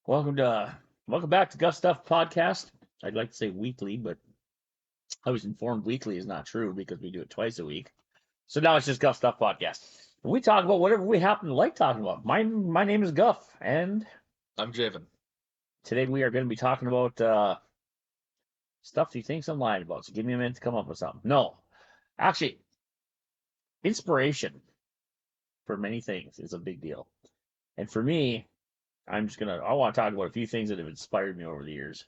Welcome back to Guff Stuff Podcast. I'd like to say weekly, but I was informed weekly is not true because we do it twice a week. So now it's just Guff Stuff Podcast. We talk about whatever we happen to like talking about. My name is Guff, and I'm Javen. today we are going to be talking about stuff you think I'm lying about. So give me a minute to come up with something. No, actually, inspiration for many things is a big deal, and for me, I want to talk about a few things that have inspired me over the years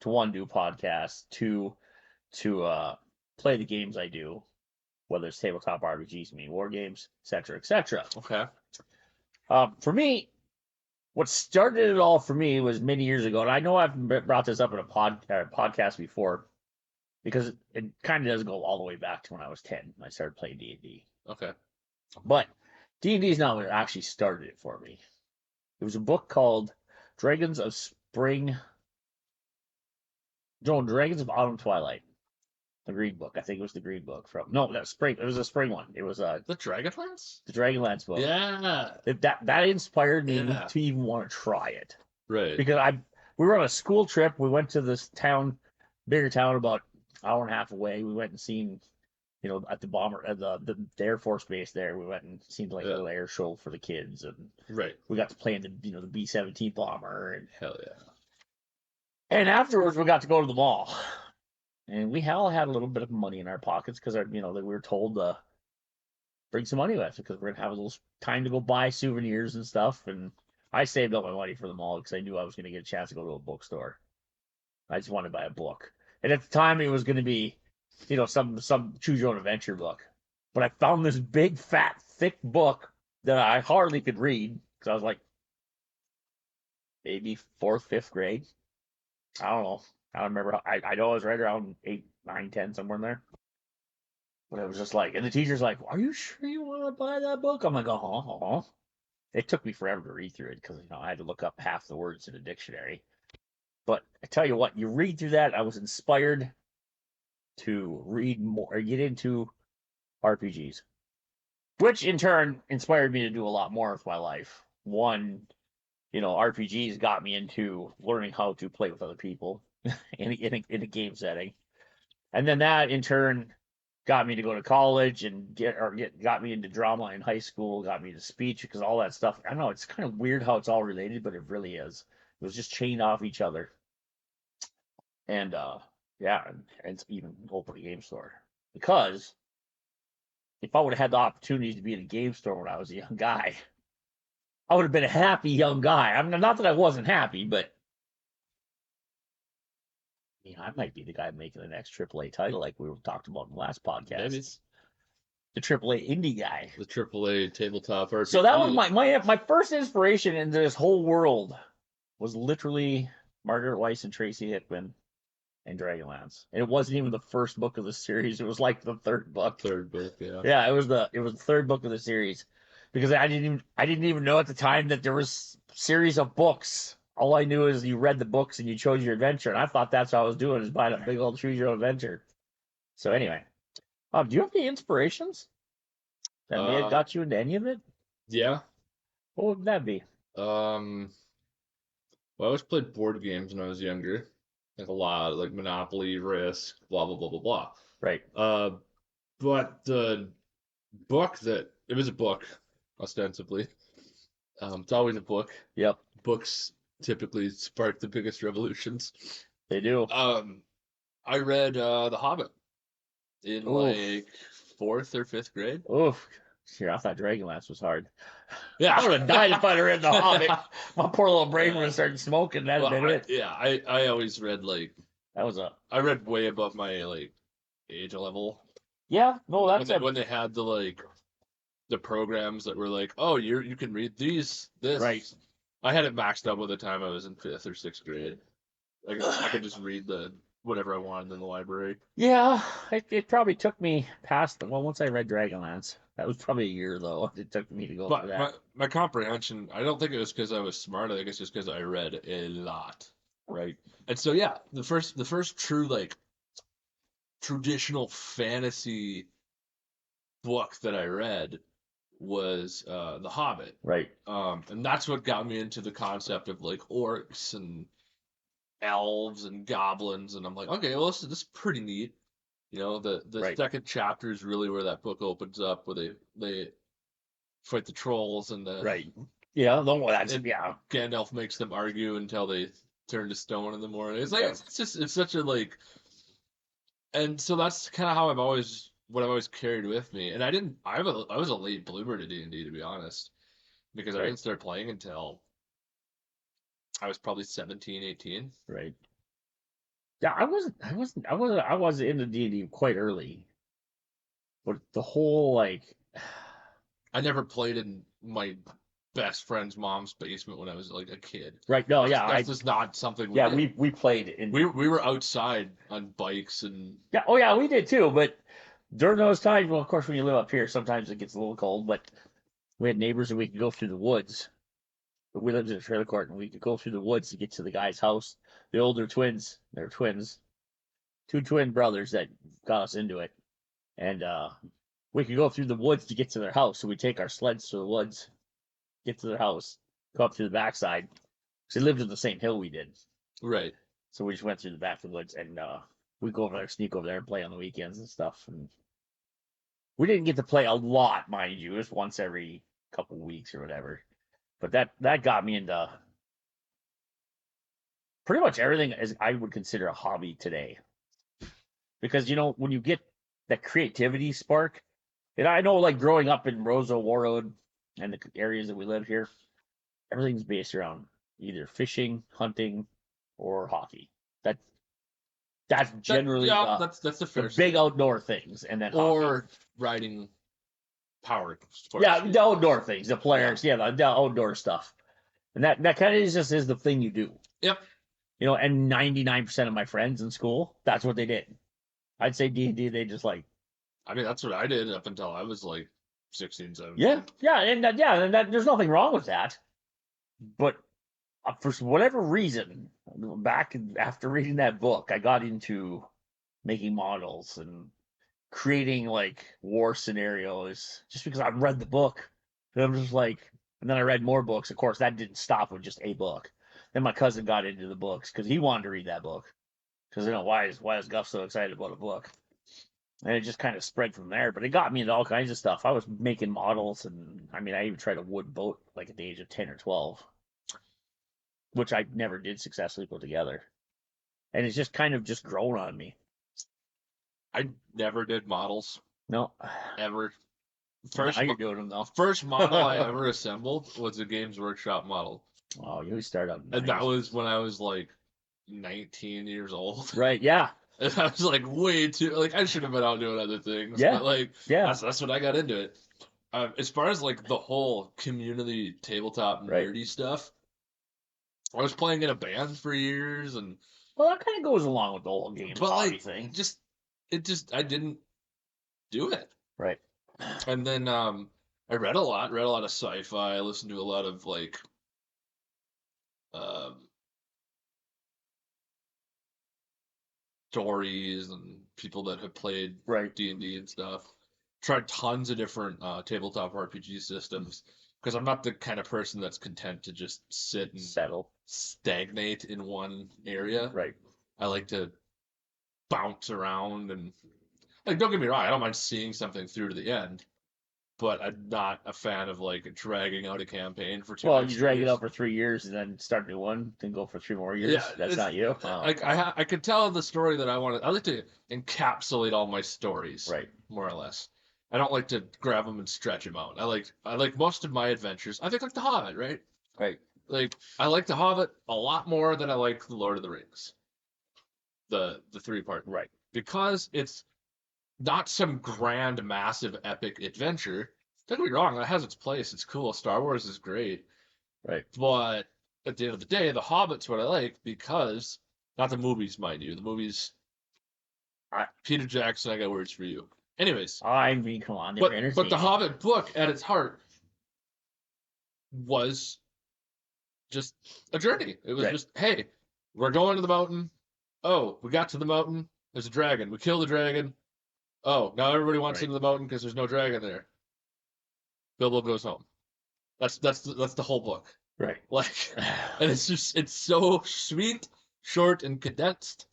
to one, do podcasts, to play the games I do, whether it's tabletop RPGs, mini war games, etc., etc. Okay. For me, what started it all for me was many years ago, and I know I've brought this up in a podcast before because it kind of does go all the way back to when I was 10. I started playing D&D. Okay. But D&D is not what actually started it for me. It was a book called Dragons of Autumn Twilight. The green book. I think it was the green book from. No, that was spring. It was a spring one. It was The Dragonlance? the Dragonlance book. Yeah. That inspired me Yeah. to even want to try it Right. because we were on a school trip. We went to this town, bigger town, about an hour and a half away. We went and seen, at the Air Force base there. We went and seen like a little air show for the kids, and Right. we got to play in the B-17 bomber, and Hell yeah. afterwards we got to go to the mall. And we all had a little bit of money in our pockets because we were told to bring some money with because we're gonna have a little time to go buy souvenirs and stuff. And I saved up my money for the mall because I knew I was gonna get a chance to go to a bookstore. I just wanted to buy a book, and at the time it was gonna be, some choose your own adventure book. But I found this big, fat, thick book that I hardly could read because I was like maybe fourth, fifth grade. I don't know. I don't remember. I know I was right around 8, 9, 10, somewhere in there. But it was just like, and the teacher's like, "Are you sure you want to buy that book?" I'm like, "Uh-huh." It took me forever to read through it because I had to look up half the words in a dictionary. But I tell you what, you read through that, I was inspired to read more, or get into RPGs, which in turn inspired me to do a lot more with my life. One, RPGs got me into learning how to play with other people in a game setting. And then that in turn got me to go to college and got me into drama in high school, got me to speech because all that stuff. I don't know, it's kind of weird how it's all related, but it really is. It was just chained off each other. And yeah, and even open a game store. Because if I would have had the opportunity to be in a game store when I was a young guy, I would have been a happy young guy. I mean, not that I wasn't happy, but I might be the guy making the next AAA title, like we talked about in the last podcast. Maybe it's the AAA indie guy. the AAA tabletop RPG. So that was my first inspiration into this whole world was literally Margaret Weiss and Tracy Hickman and Dragonlance. And it wasn't even the first book of the series. It was like the third book. Third book, yeah. Yeah, it was the third book of the series. Because I didn't even know at the time that there was series of books. All I knew is you read the books and you chose your adventure, and I thought that's what I was doing, is buying a big old choose your own adventure. So anyway, do you have any inspirations that may have got you into any of it? Yeah. What would that be? Well, I always played board games when I was younger, like a lot, like Monopoly, Risk, blah blah blah blah blah. Right. But the book it was a book, ostensibly. It's always a book. Yep. Books typically spark the biggest revolutions. They do. I read The Hobbit in like 4th or 5th grade. Oof. Sure, I thought Dragonlance was hard. Yeah. I would have died if I'd have read The Hobbit. My poor little brain would have started smoking. That'd have been it. Yeah, I always read I read way above my age level. Yeah, no, that's when they had the programs that were like, oh, you can read this. Right. I had it maxed out by the time I was in 5th or 6th grade. I could just read whatever I wanted in the library. Yeah, it probably took me past once I read Dragonlance. That was probably a year though. It took me to go through that. My comprehension, I don't think it was because I was smart. I think it's just because I read a lot. Right. And so yeah, the first true traditional fantasy book that I read was The Hobbit. Right. And that's what got me into the concept of like orcs and elves and goblins, and I'm like, okay, well, this is pretty neat. You know, the Right. second chapter is really where that book opens up, where they fight the trolls Right. Yeah. No, that's and yeah. Gandalf makes them argue until they turn to stone in the morning. It's like Yeah. it's just it's such a like, and so that's kind of how I've always carried with me. And I was a late bloomer to D&D, to be honest, because I Right. didn't start playing until I was probably 17, 18. Right. Yeah. I was into D&D quite early, but the whole like. I never played in my best friend's mom's basement when I was like a kid. Right. No. Yeah. That's just not something we Yeah. did. We played in. We were outside on bikes and Yeah. Oh yeah. We did too. But during those times, well, of course, when you live up here, sometimes it gets a little cold. But we had neighbors and we could go through the woods. But we lived in a trailer court and we could go through the woods to get to the guy's house. The older twins. They're twins. Two twin brothers that got us into it. And we could go through the woods to get to their house. So we take our sleds to the woods, get to their house, go up through the backside. Because they lived in the same hill we did. right. So we just went through the back of the woods and we go over there, sneak over there and play on the weekends and stuff. And we didn't get to play a lot, mind you. It was once every couple weeks or whatever. But that got me into pretty much everything as I would consider a hobby today. Because when you get that creativity spark, and I know like growing up in Roseau, Warroad, and the areas that we live here, everything's based around either fishing, hunting, or hockey. That that's generally That's the the first big outdoor things, and then hockey. or riding power sports. Yeah, the outdoor things, the players, yeah, the outdoor stuff, and that kind of just is the thing you do. Yep. And 99% of my friends in school, that's what they did. I'd say D&D, they just like. I mean, that's what I did up until I was like 16, 17. Yeah, and there's nothing wrong with that. But for whatever reason, back after reading that book, I got into making models and creating like war scenarios just because I read the book. And I'm just like, and then I read more books. Of course, that didn't stop with just a book. Then my cousin got into the books because he wanted to read that book. Because why is Guff so excited about a book? And it just kind of spread from there. But it got me into all kinds of stuff. I was making models, and I mean, I even tried a wood boat like at the age of 10 or 12, which I never did successfully put together. And it's just kind of just grown on me. I never did models No, ever. now you're doing them though. First model I ever assembled was a Games Workshop model. Oh, you start out. And that was when I was like 19 years old. Right, yeah. And I was like way too like I should have been out doing other things. Yeah. But like Yeah. that's when I got into it. As far as like the whole community tabletop nerdy stuff, I was playing in a band for years, and well, that kind of goes along with the whole game hobby thing. I didn't do it. Right. And then I read a lot of sci-fi. I listened to a lot of like stories and people that have played D&D and stuff. Tried tons of different tabletop RPG systems because I'm not the kind of person that's content to just sit and stagnate in one area. Right. I like to bounce around and like don't get me wrong, I don't mind seeing something through to the end, but I'm not a fan of like dragging out a campaign for 2 years. Well, you drag it out for 3 years and then start a new one, then go for 3 more years. Yeah, that's not you. Oh. Like I could tell the story that I wanted. I like to encapsulate all my stories, right? More or less. I don't like to grab them and stretch them out. I like most of my adventures. I think like The Hobbit, right? Right. Like I like The Hobbit a lot more than I like The Lord of the Rings. The 3-part, right? Because it's not some grand, massive, epic adventure. Don't get me wrong, that has its place. It's cool. Star Wars is great. Right. But at the end of the day, The Hobbit's what I like because, not the movies, mind you. The movies, Peter Jackson, I got words for you. Anyways. I mean, come on. But the Hobbit book, at its heart, was just a journey. It was just, hey, we're going to the mountain. Oh, we got to the mountain. There's a dragon. We kill the dragon. Oh, now everybody wants into the mountain because there's no dragon there. Bilbo goes home. That's the whole book. Right. Like, and it's so sweet, short, and condensed.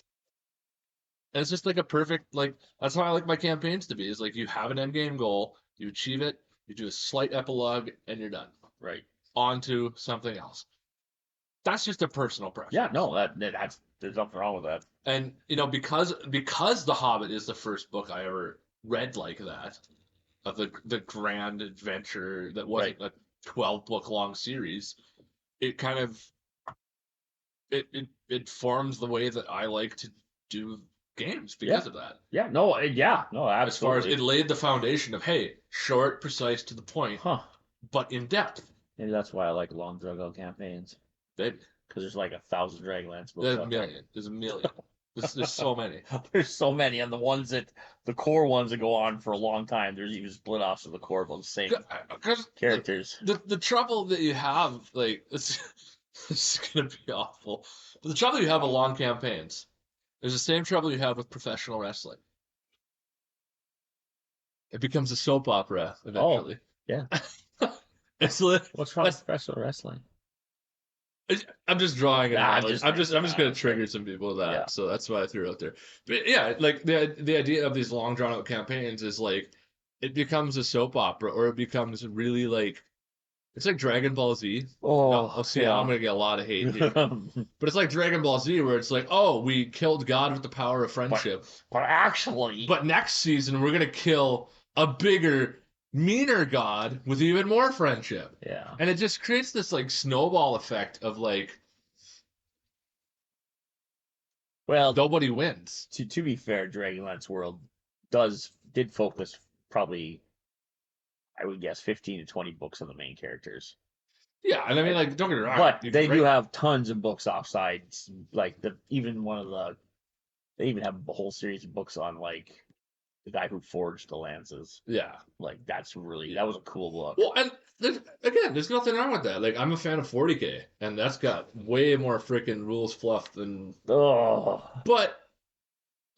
And it's just like a perfect, like, that's how I like my campaigns to be. Is like you have an end game goal, you achieve it, you do a slight epilogue, and you're done. Right. On to something else. That's just a personal preference. Yeah, no, that's there's nothing wrong with that. And because The Hobbit is the first book I ever read like that, of the grand adventure that wasn't a 12-book long series, it kind of it forms the way that I like to do games because of that. Yeah, no, absolutely. As far as it laid the foundation of, hey, short, precise, to the point, but in depth. Maybe that's why I like long drag-out campaigns. Because there's like 1,000 Dragonlance books. There's a million. There's so many. There's so many, and the core ones that go on for a long time. There's even split offs of the core of the same characters. The trouble that you have, like, it's gonna be awful. But the trouble you have with long campaigns is the same trouble you have with professional wrestling. It becomes a soap opera eventually. Oh, yeah. What's wrong with professional wrestling? I'm just drawing it out. I'm just gonna trigger some people with that. Yeah. So that's why I threw it out there. But yeah, like the idea of these long drawn out campaigns is like it becomes a soap opera, or it becomes really like it's like Dragon Ball Z. Oh, no, I'll see. Yeah. I'm gonna get a lot of hate here. But it's like Dragon Ball Z, where it's like, oh, we killed God with the power of friendship. But next season we're gonna kill a bigger, meaner God with even more friendship. Yeah. And it just creates this like snowball effect of like, well, nobody wins. To be fair, Dragonlance World did focus probably, I would guess, 15 to 20 books on the main characters. Yeah, and I mean, like, don't get me wrong. But they do have tons of books offside. Like they even have a whole series of books on like the guy who forged the lances. Yeah. Like, that was a cool book. Well, and there's nothing wrong with that. Like, I'm a fan of 40K, and that's got way more freaking rules fluff than. Oh. But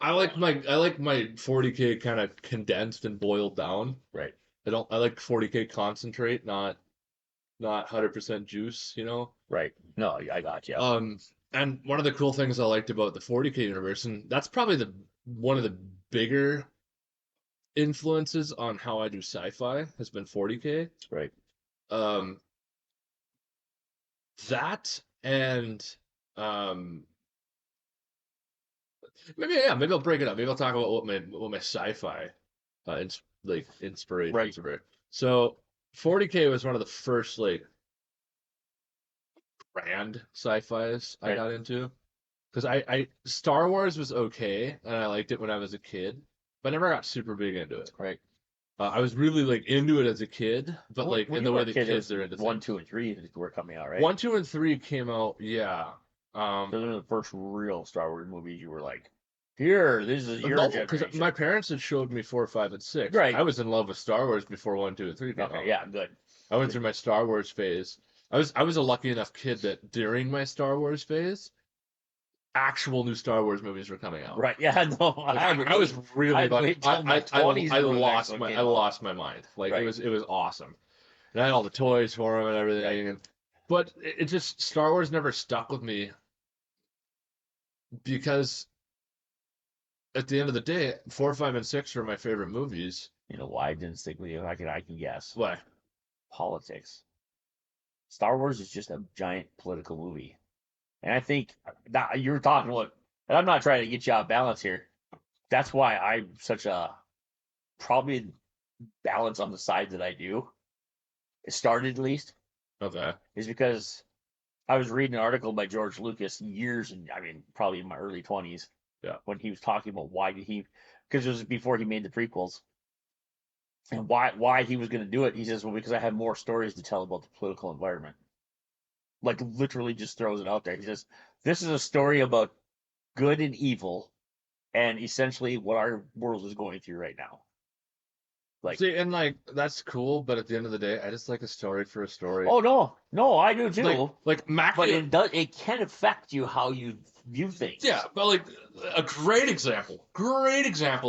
I like my 40K kind of condensed and boiled down. Right. I like 40K concentrate, not 100% juice, you know? Right. No, I got you. And one of the cool things I liked about the 40K universe, and that's probably one of the bigger influences on how I do sci-fi, has been 40K. Right. That and maybe I'll break it up. Maybe I'll talk about what my sci-fi inspirations were. So 40K was one of the first like grand sci-fis I got into, because I Star Wars was okay and I liked it when I was a kid, but I never got super big into it. Right. I was really like into it as a kid, but like in the way the kids are into 1, 2, and 3 were coming out, right? 1, 2, and 3 came out, yeah. Those are the first real Star Wars movies you were like, here, this is your generation. Because my parents had showed me 4, 5, and 6. Right. I was in love with Star Wars before 1, 2, and 3 came out. Okay, yeah, good. I went through my Star Wars phase. I was a lucky enough kid that during my Star Wars phase, actual new Star Wars movies were coming out. Right. Yeah. No. I was really. I lost my mind. Like it was awesome. And I had all the toys for them and everything. Right. But it just Star Wars never stuck with me, because at the end of the day, 4, 5, and 6 were my favorite movies. You know why I didn't stick with you? I can guess. Why? Politics. Star Wars is just a giant political movie. And I think that you're talking about, and I'm not trying to get you out of balance here. That's why I'm such a probably balance on the side that I do. It started at least. Okay. Is because I was reading an article by George Lucas probably in my early 20s. Yeah. When he was talking about because it was before he made the prequels. And why he was going to do it, he says, well, because I have more stories to tell about the political environment. Like, literally just throws it out there. He says, this is a story about good and evil and essentially what our world is going through right now. Like, see, and like, that's cool, but at the end of the day, I just like a story for a story. Oh, no, I do too. Like but it can affect you how you view things. Yeah, but like, a great example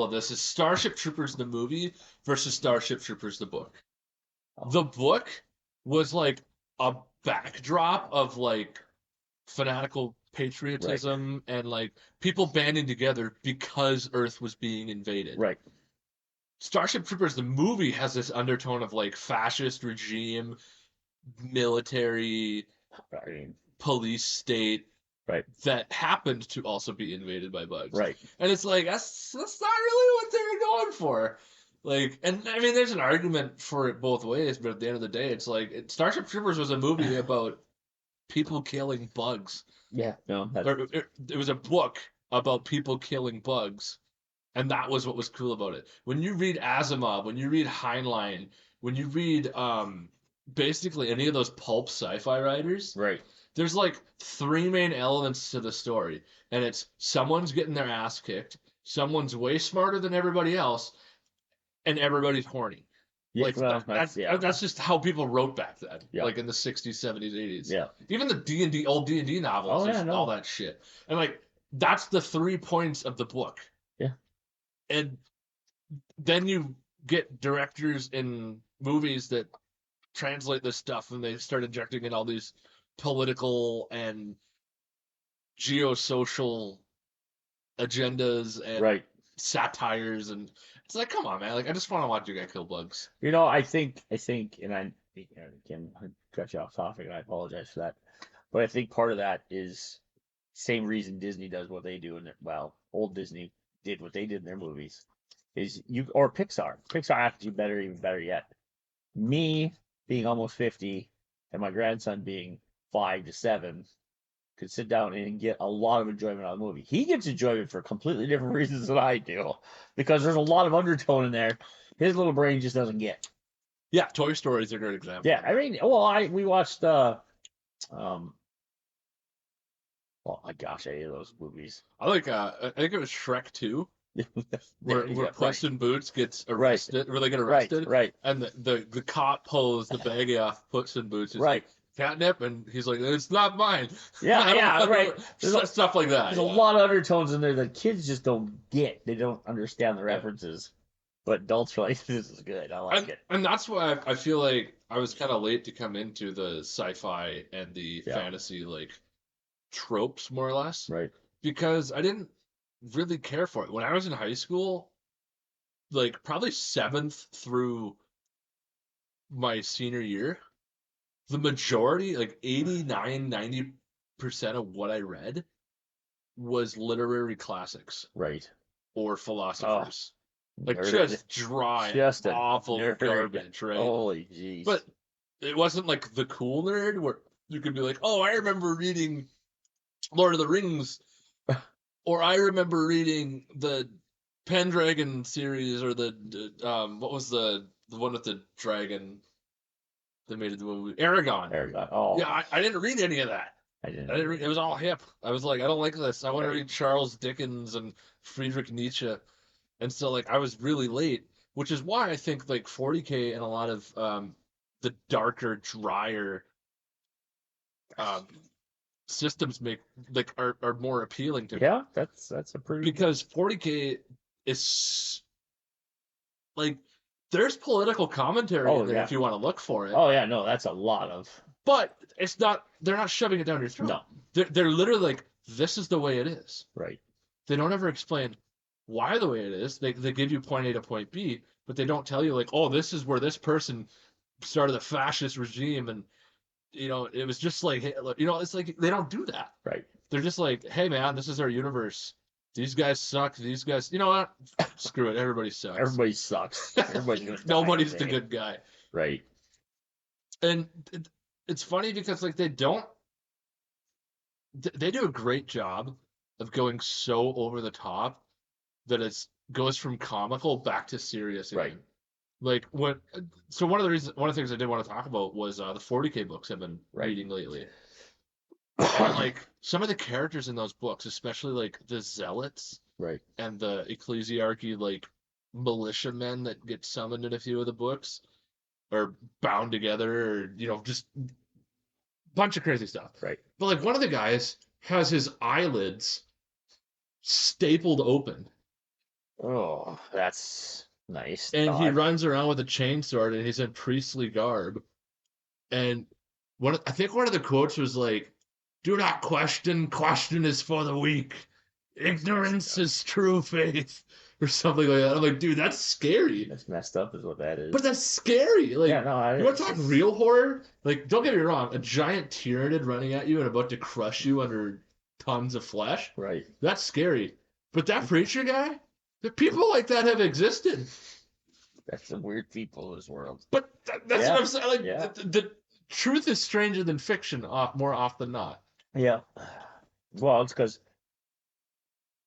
of this is Starship Troopers the movie versus Starship Troopers the book. The book was like a backdrop of like fanatical patriotism and like people banding together because Earth was being invaded. Right. Starship Troopers, the movie, has this undertone of like fascist regime, military, I mean, police state right. that happened to also be invaded by bugs. Right. And it's like that's not really what they were going for. Like, and I mean, there's an argument for it both ways, but at the end of the day, it's like Starship Troopers was a movie about people killing bugs. Yeah. No. That's... Or it was a book about people killing bugs. And that was what was cool about it. When you read Asimov, when you read Heinlein, when you read basically any of those pulp sci-fi writers, right. There's like three main elements to the story, and it's someone's getting their ass kicked, someone's way smarter than everybody else, and everybody's horny. Yeah, Like well, that's just how people wrote back then, yeah. like in the 60s, 70s, 80s. Yeah. Even the D&D, old D&D novels, all that shit. And like that's the 3 points of the book. Yeah. And then you get directors in movies that translate this stuff and they start injecting in all these political and geosocial agendas and satires, and it's like, come on, man! Like, I just want to watch you guys kill bugs. I think, and I again cut you off topic, and I apologize for that, but I think part of that is same reason Disney does what they do in their old Disney did what they did in their movies is or Pixar have to do better, even better yet. Me being almost 50 and my grandson being 5 to 7 could sit down and get a lot of enjoyment out of the movie. He gets enjoyment for completely different reasons than I do because there's a lot of undertone in there his little brain just doesn't get. Yeah, Toy Story is a great example. Yeah, I mean, we watched my gosh, I hate those movies. I think it was Shrek 2. where Puss in Boots gets arrested, where they get arrested, right? And the cop pulls the baggie off Puss in Boots, right? Catnip, and he's like, "It's not mine." Yeah, right. Stuff like that. There's a lot of undertones in there that kids just don't get. They don't understand the references. But adults are like, "This is good. I like it." And that's why I feel like I was kind of late to come into the sci-fi and the fantasy like tropes, more or less, right? Because I didn't really care for it when I was in high school. Like probably 7th through my senior year, the majority, like 89-90% of what I read was literary classics, right, or philosophers. Like just dry, just awful garbage, right? Holy jeez. But it wasn't like the cool nerd where you could be like, "Oh, I remember reading Lord of the Rings," or I remember reading the Pendragon series, or the what was the one with the dragon that made it the movie? Aragon. Oh, yeah, I didn't read any of that. I didn't read. It was all hip. I was like, I don't like this. I want to read Charles Dickens and Friedrich Nietzsche. And so, like, I was really late, which is why I think, like, 40K and a lot of the darker, drier systems are more appealing to me. Yeah, that's a pretty... Because 40K is, like, there's political commentary in there if you want to look for it. Oh, yeah, no, that's a lot of... But it's not, they're not shoving it down your throat. No. They're literally like, this is the way it is. Right. They don't ever explain why the way it is. They give you point A to point B, but they don't tell you like, oh, this is where this person started the fascist regime, and it was just like, it's like they don't do that. Right. They're just like, hey man, this is our universe. These guys suck. These guys, you know what? Screw it. Everybody sucks. Everybody sucks. Nobody's the good guy. Right. And it's funny because like they do a great job of going so over the top that it goes from comical back to serious again. Right. Like one of the things I did want to talk about was the 40K books I've been reading lately. And like some of the characters in those books, especially like the zealots, right, and the ecclesiarchy, like militiamen that get summoned in a few of the books, or bound together, or just bunch of crazy stuff. Right. But like one of the guys has his eyelids stapled open. Oh, that's Nice. And he runs around with a chainsword, and he's in priestly garb. And I think one of the quotes was like, "Do not question. Question is for the weak. Ignorance is true faith," or something like that. I'm like, dude, that's scary. That's messed up, is what that is. But that's scary. Like, yeah, no, you want to talk real horror? Like, don't get me wrong, a giant tyrannid running at you and about to crush you under tons of flesh. Right. That's scary. But that preacher guy, the people like that have existed. That's some weird people in this world. But that's what I'm saying. Like, the truth is stranger than fiction more often than not. Yeah. Well, it's because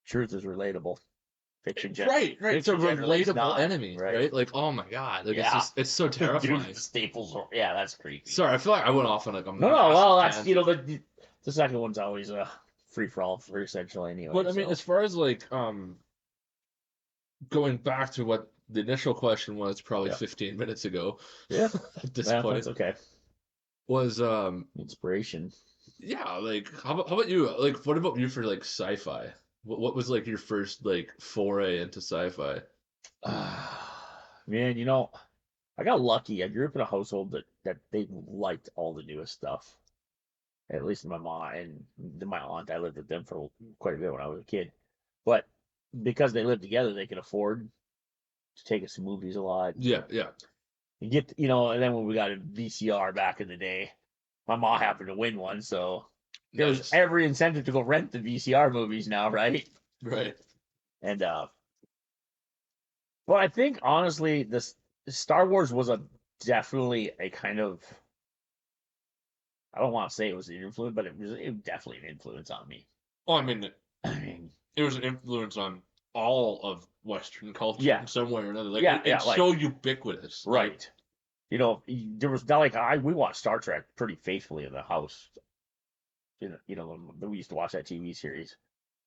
truth is relatable. Fiction, right. It's a relatable enemy, right? Like, oh my god, like it's so terrifying. Dude, the staples, that's creepy. Sorry, I feel like I went off on like a no. Well, that's the second one's always a free for all for essential anyway. But I mean, as far as like going back to what the initial question was, probably 15 minutes ago. Yeah, at this point, that's okay. Was inspiration. Yeah, like how about you? Like, what about you for like sci-fi? What was like your first like foray into sci-fi? Man, I got lucky. I grew up in a household that they liked all the newest stuff. At least my mom and my aunt, I lived with them for quite a bit when I was a kid. But because they lived together, they could afford to take us to movies a lot. Yeah. You get, and then when we got a VCR back in the day, my mom happened to win one, so there's every incentive to go rent the VCR movies now, right? Right. And but I think honestly, this Star Wars was definitely a kind of, I don't want to say it was an influence, but it was definitely an influence on me. Oh, I mean, it was an influence on all of Western culture in some way or another. Like, it's so ubiquitous, right? There was not like we watched Star Trek pretty faithfully in the house. We used to watch that TV series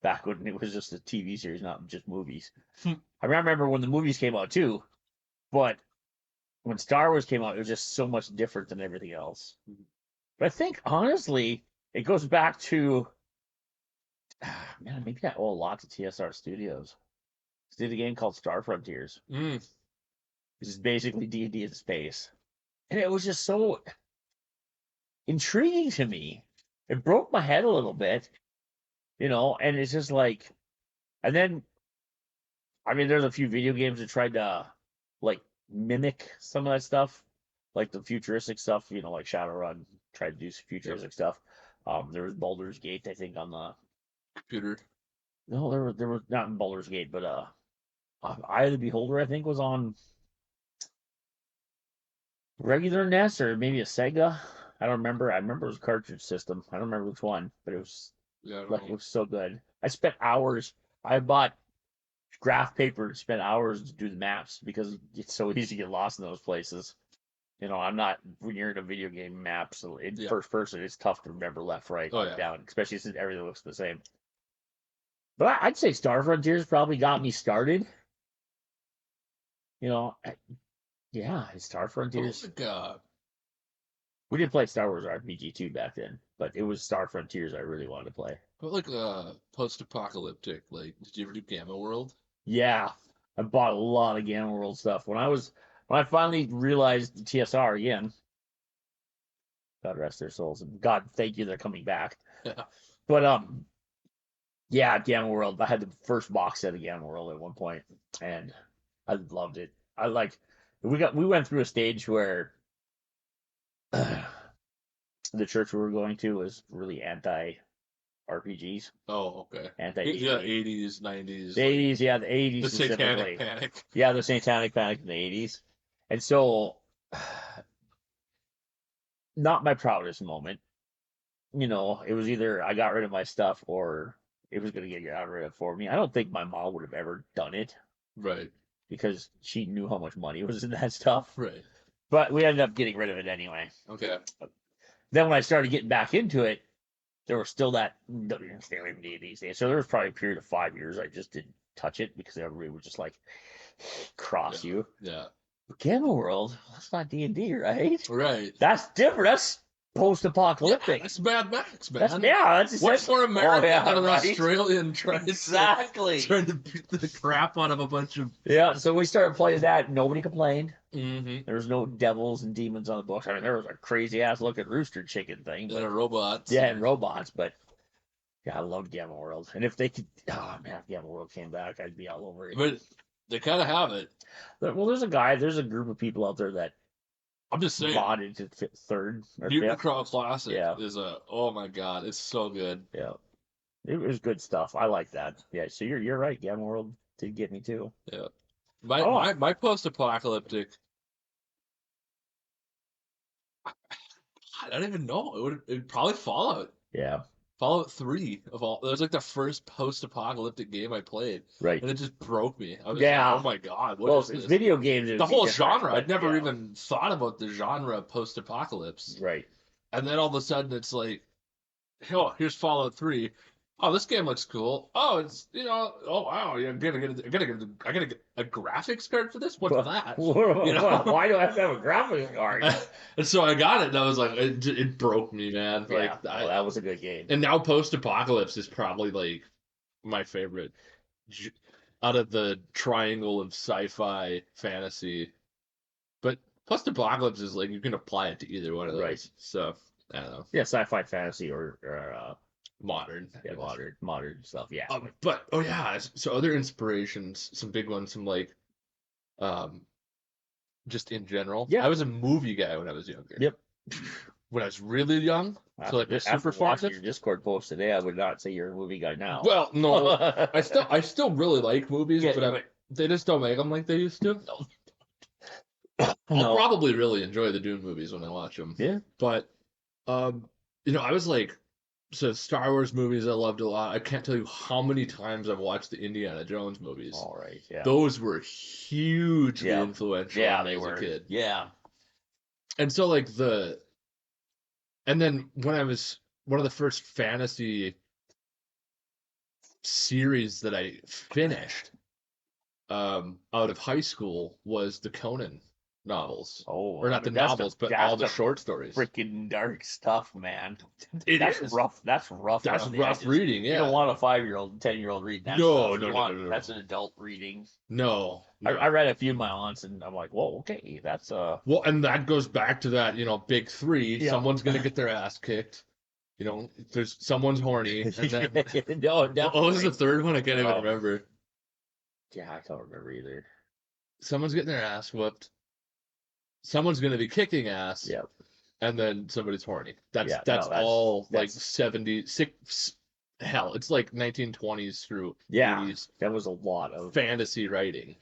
back when it was just a TV series, not just movies. I remember when the movies came out too, but when Star Wars came out, it was just so much different than everything else. But I think honestly, it goes back to, man, maybe I owe a lot to TSR Studios. They did a game called Star Frontiers. This is basically D&D in space, and it was just so intriguing to me. It broke my head a little bit, and it's just like, and then, I mean, there's a few video games that tried to like mimic some of that stuff, like the futuristic stuff, like Shadowrun tried to do some futuristic stuff. There was Baldur's Gate, I think, on the computer. No, there was not in Baldur's Gate, but Eye of the Beholder, I think, was on regular NES or maybe a Sega. I don't remember. I remember it was a cartridge system. I don't remember which one, but it was it was so good. I spent hours. I bought graph paper to spend hours to do the maps because it's so easy to get lost in those places. I'm not, when you're in a video game map, so in first person, it's tough to remember left, right, down, especially since everything looks the same. But I'd say Star Frontiers probably got me started. Star Frontiers. We did play Star Wars RPG too back then, but it was Star Frontiers I really wanted to play. But like post-apocalyptic, like, did you ever do Gamma World? Yeah, I bought a lot of Gamma World stuff when I finally realized the TSR again. God rest their souls, and God thank you they're coming back. Yeah. But Gamma World. I had the first box set of Gamma World at one point, and I loved it. We went through a stage where the church we were going to was really anti RPGs. Oh, okay. Anti 80s, 90s. The 80s, the 80s. The Satanic Panic. Yeah, the Satanic Panic in the 80s. And so, not my proudest moment. It was either I got rid of my stuff or it was going to get got rid of for me. I don't think my mom would have ever done it. Right. Because she knew how much money was in that stuff. Right. But we ended up getting rid of it anyway. Okay. Then when I started getting back into it, there was still that stay away from D&D these days. So there was probably a period of 5 years I just didn't touch it because everybody would just like cross you. Yeah. But Gamma World, that's not D&D, right? Right. That's different. post-apocalyptic. Yeah, that's Mad Max, man. That's what's more American than an right? Australian trying to beat the crap out of a bunch of So we started playing that. Nobody complained. Mm-hmm. There was no devils and demons on the books. I mean, there was a crazy ass looking rooster chicken thing, and robots. Yeah, and robots, but. Yeah, I love Gamma World. And if they could, oh man, if Gamma World came back, I'd be all over it. But they kind of have it. Well, there's a group of people out there that I'm just saying, modded to fit third or Mutant fifth. Crawl Classic is oh my god, it's so good. Yeah, it was good stuff. I like that. Yeah, so you're right. Gamma World did get me too. Yeah, my post-apocalyptic. I don't even know. It'd probably Fallout. Yeah. Fallout 3 of all. That was like the first post-apocalyptic game I played. Right. And it just broke me. I was like, oh my god, what is this? Video games. The whole genre. I'd never even thought about the genre of post-apocalypse. Right. And then all of a sudden it's like, oh, here's Fallout 3. Oh, this game looks cool. Oh, it's oh wow, I gotta get a graphics card for this. What's that? Why do I have to have a graphics card? And so I got it, and I was like, it broke me, man. Yeah, that was a good game. And now Post-Apocalypse is probably like my favorite out of the triangle of sci-fi fantasy. But Post-Apocalypse is like you can apply it to either one of those. Right. So I don't know. Yeah, sci-fi fantasy or modern. Yeah, modern stuff. Yeah. But so other inspirations, some big ones, some like just in general. Yeah. I was a movie guy when I was younger. Yep. When I was really young, so like super watching your Discord post today, I would not say you're a movie guy now. Well, no, I still really like movies, but they just don't make them like they used to. I'll probably really enjoy the Dune movies when I watch them. Yeah. But I was like, so Star Wars movies I loved a lot. I can't tell you how many times I've watched the Indiana Jones movies. All right, yeah. Those were hugely influential when I was a kid. Yeah. And so like and then when I was one of the first fantasy series that I finished out of high school was the Conan novels. Or not the novels, but all the short stories. Freaking dark stuff, man. That's rough. That's rough. That's rough reading, yeah. You don't want a 5-year-old, 10-year-old reading that stuff. No. That's an adult reading. No. I read a few of my aunts, and I'm like, whoa, okay, that's Well, and that goes back to that, big three. Yeah. Someone's gonna get their ass kicked. There's someone's horny. And then, what was the third one? I can't even remember. Yeah, I can't remember either. Someone's getting their ass whooped. Someone's going to be kicking ass. Yep. And then somebody's horny. That's like 76. Hell, it's like 1920s through 80s. That was a lot of fantasy writing.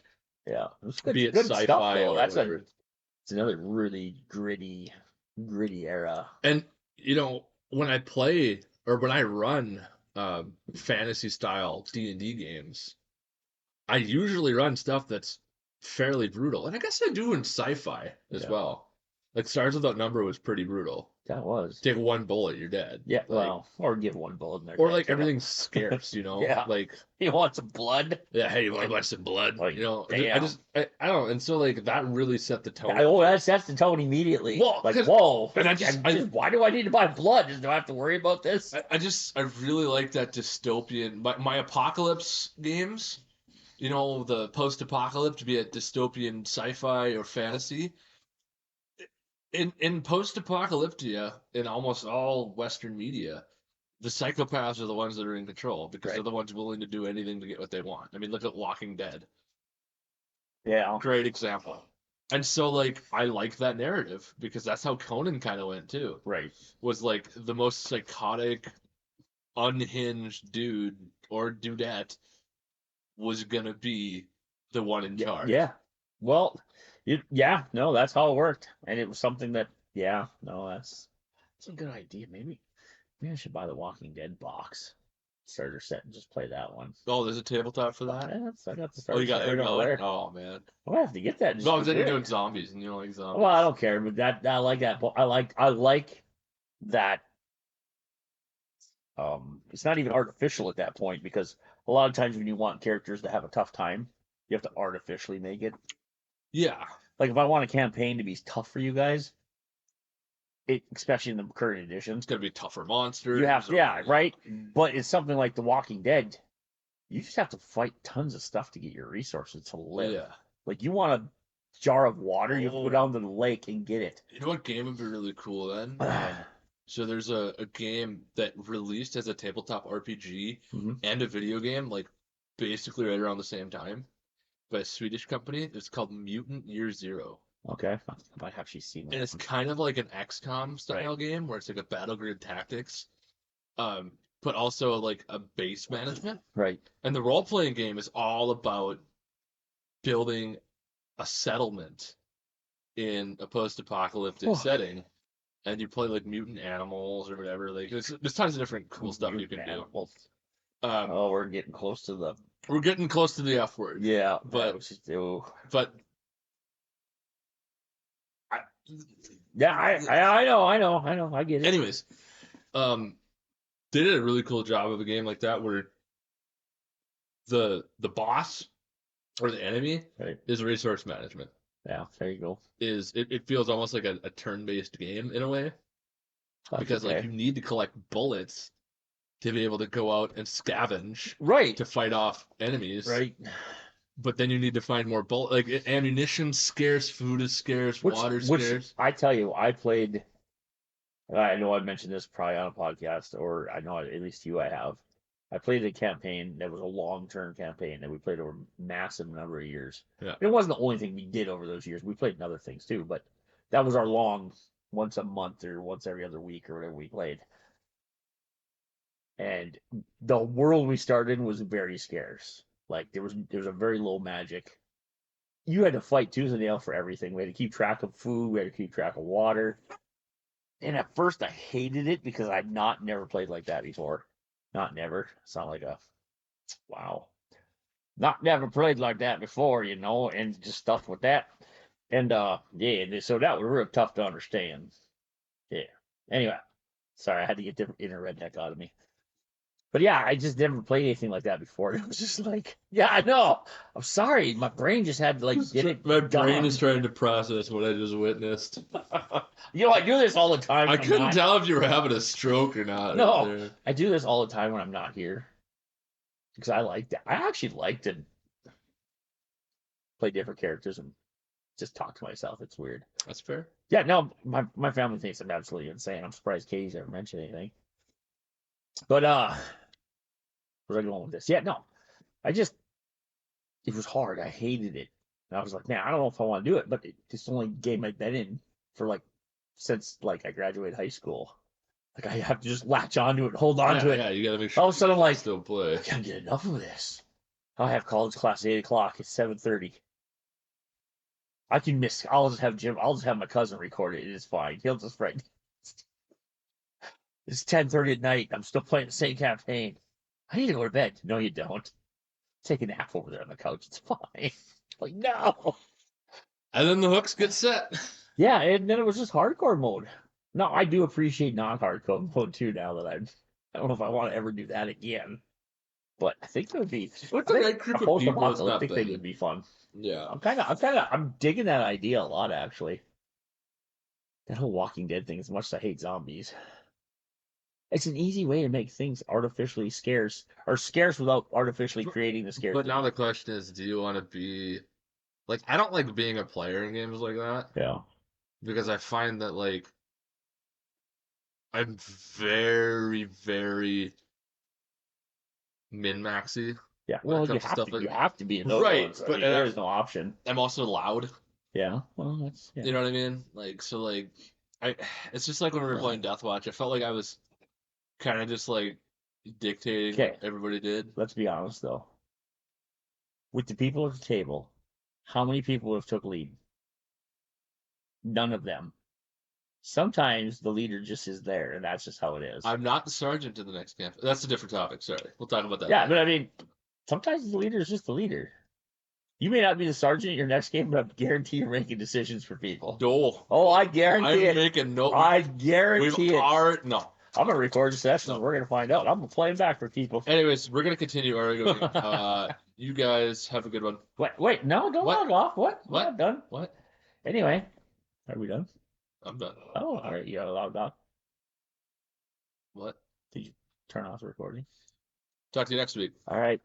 Yeah. It was good, be it sci-fi or whatever. It's another really gritty era. And, when I play or when I run fantasy style D&D games, I usually run stuff that's fairly brutal, and I guess I do in sci-fi as well. Like Stars Without Number was pretty brutal. That was. Take one bullet, you're dead. Yeah, or give one bullet, and they're or dead, like everything's scarce, Yeah, like you want some blood. Yeah, hey, you want to buy some blood? Like, I don't, and so like that really set the tone. That's the tone immediately. Well, like whoa, and why do I need to buy blood? Do I have to worry about this? I really like that dystopian. My apocalypse games. The post-apocalypse, be it dystopian sci-fi or fantasy. In post-apocalyptia, in almost all Western media, the psychopaths are the ones that are in control because they're the ones willing to do anything to get what they want. I mean, look at Walking Dead. Yeah. Great example. And so, like, I like that narrative because that's how Conan kind of went, too. Right. Was, like, the most psychotic, unhinged dude or dudette was gonna be the one in charge. Yeah. Well, that's how it worked, and it was something that, that's a good idea. Maybe I should buy the Walking Dead box starter set and just play that one. Oh, there's a tabletop for that. I got the starter. You got set there. Oh man, I have to get that. No, then you're doing zombies, and you don't like zombies. Well, I don't care, but I like that. I like that. It's not even artificial at that point because a lot of times when you want characters to have a tough time, you have to artificially make it. Yeah. Like if I want a campaign to be tough for you guys, especially in the current editions. It's gonna be tougher monsters. You have, right. But it's something like The Walking Dead. You just have to fight tons of stuff to get your resources to live. Yeah. Like you want a jar of water, you have to go down to the lake and get it. You know what game would be really cool then? So there's a game that released as a tabletop RPG and a video game, like basically right around the same time, by a Swedish company. It's called Mutant Year Zero. Okay, I might have actually seen that. And it's kind of like an XCOM style game where it's like a battleground tactics, but also like a base management. Right. And the role playing game is all about building a settlement in a post-apocalyptic setting. And you play like mutant animals or whatever. Like there's tons of different cool stuff you can do. We're getting close to the. We're getting close to the F word. Yeah, but I know, I get it. Anyways, they did a really cool job of a game like that where the boss or the enemy is resource management. Yeah, there you go. It feels almost like a turn-based game in a way. Because like you need to collect bullets to be able to go out and scavenge to fight off enemies. Right. But then you need to find more bullets. Like ammunition's scarce, food is scarce, water's scarce. I tell you, I played. I know I mentioned this probably on a podcast, or I know at least I have. I played a campaign that was a long-term campaign that we played over a massive number of years. Yeah. It wasn't the only thing we did over those years. We played other things too, but that was our long, once a month or once every other week or whatever we played. And the world we started in was very scarce. Like there was a very low magic. You had to fight tooth and nail for everything. We had to keep track of food. We had to keep track of water. And at first I hated it because I'd never played like that before. Not never. It's not like wow. Not never played like that before, and just stuff with that. And so that was real tough to understand. Yeah. Anyway, sorry, I had to get the inner redneck out of me. But yeah, I just never played anything like that before. It was just like, yeah, I know. I'm sorry, my brain just had to get it. My brain is trying to process what I just witnessed. I do this all the time. I couldn't tell if you were having a stroke or not. No, right, I do this all the time when I'm not here because I like that. I actually like to play different characters and just talk to myself. It's weird. That's fair. Yeah, no, my family thinks I'm absolutely insane. I'm surprised Katie's ever mentioned anything. But where's I going with this? Yeah, no, it was hard. I hated it. And I was like, man, I don't know if I want to do it. But it's the only game I've been in for since I graduated high school. Like I have to just latch onto it, hold on to it. Yeah, you gotta make sure. All of a sudden, I'm still play. I can't get enough of this. I have college class at 8:00. It's 7:30. I can miss. I'll just have my cousin record it. It's fine. He'll just write. It's 10:30 at night. I'm still playing the same campaign. I need to go to bed. No, you don't. Take a nap over there on the couch. It's fine. Like, no. And then the hooks get set. Yeah, and then it was just hardcore mode. No, I do appreciate non-hardcore mode too now that I don't know if I want to ever do that again. But I think it would be a post-apocalyptic thing would be fun. Yeah. I'm digging that idea a lot actually. That whole Walking Dead thing, as much as I hate zombies. It's an easy way to make things artificially scarce, or scarce without artificially creating the scarcity. But now the question is, do you want to be... I don't like being a player in games like that. Yeah. Because I find that, I'm very, very min-maxy. Yeah, well, you have to be in those ones. But there's no option. I'm also loud. Yeah, well, that's... Yeah. You know what I mean? It's just like when we were playing Deathwatch, I felt like I was kind of just dictating what everybody did. Let's be honest though. With the people at the table, how many people have took lead? None of them. Sometimes the leader just is there, and that's just how it is. I'm not the sergeant in the next camp. That's a different topic. Sorry, we'll talk about that. Yeah, later. But I mean, sometimes the leader is just the leader. You may not be the sergeant in your next game, but I guarantee you're making decisions for people. Oh, I guarantee it. I'm making no. I guarantee it. No. I'm going to record the sessions. No. We're going to find out. I'm going to play them back for people. Anyways, we're going to continue arguing. You guys have a good one. Wait, no, don't log off. What? We're not done. What? Anyway, are we done? I'm done. Oh, all right. You got logged off. What? Did you turn off the recording? Talk to you next week. All right.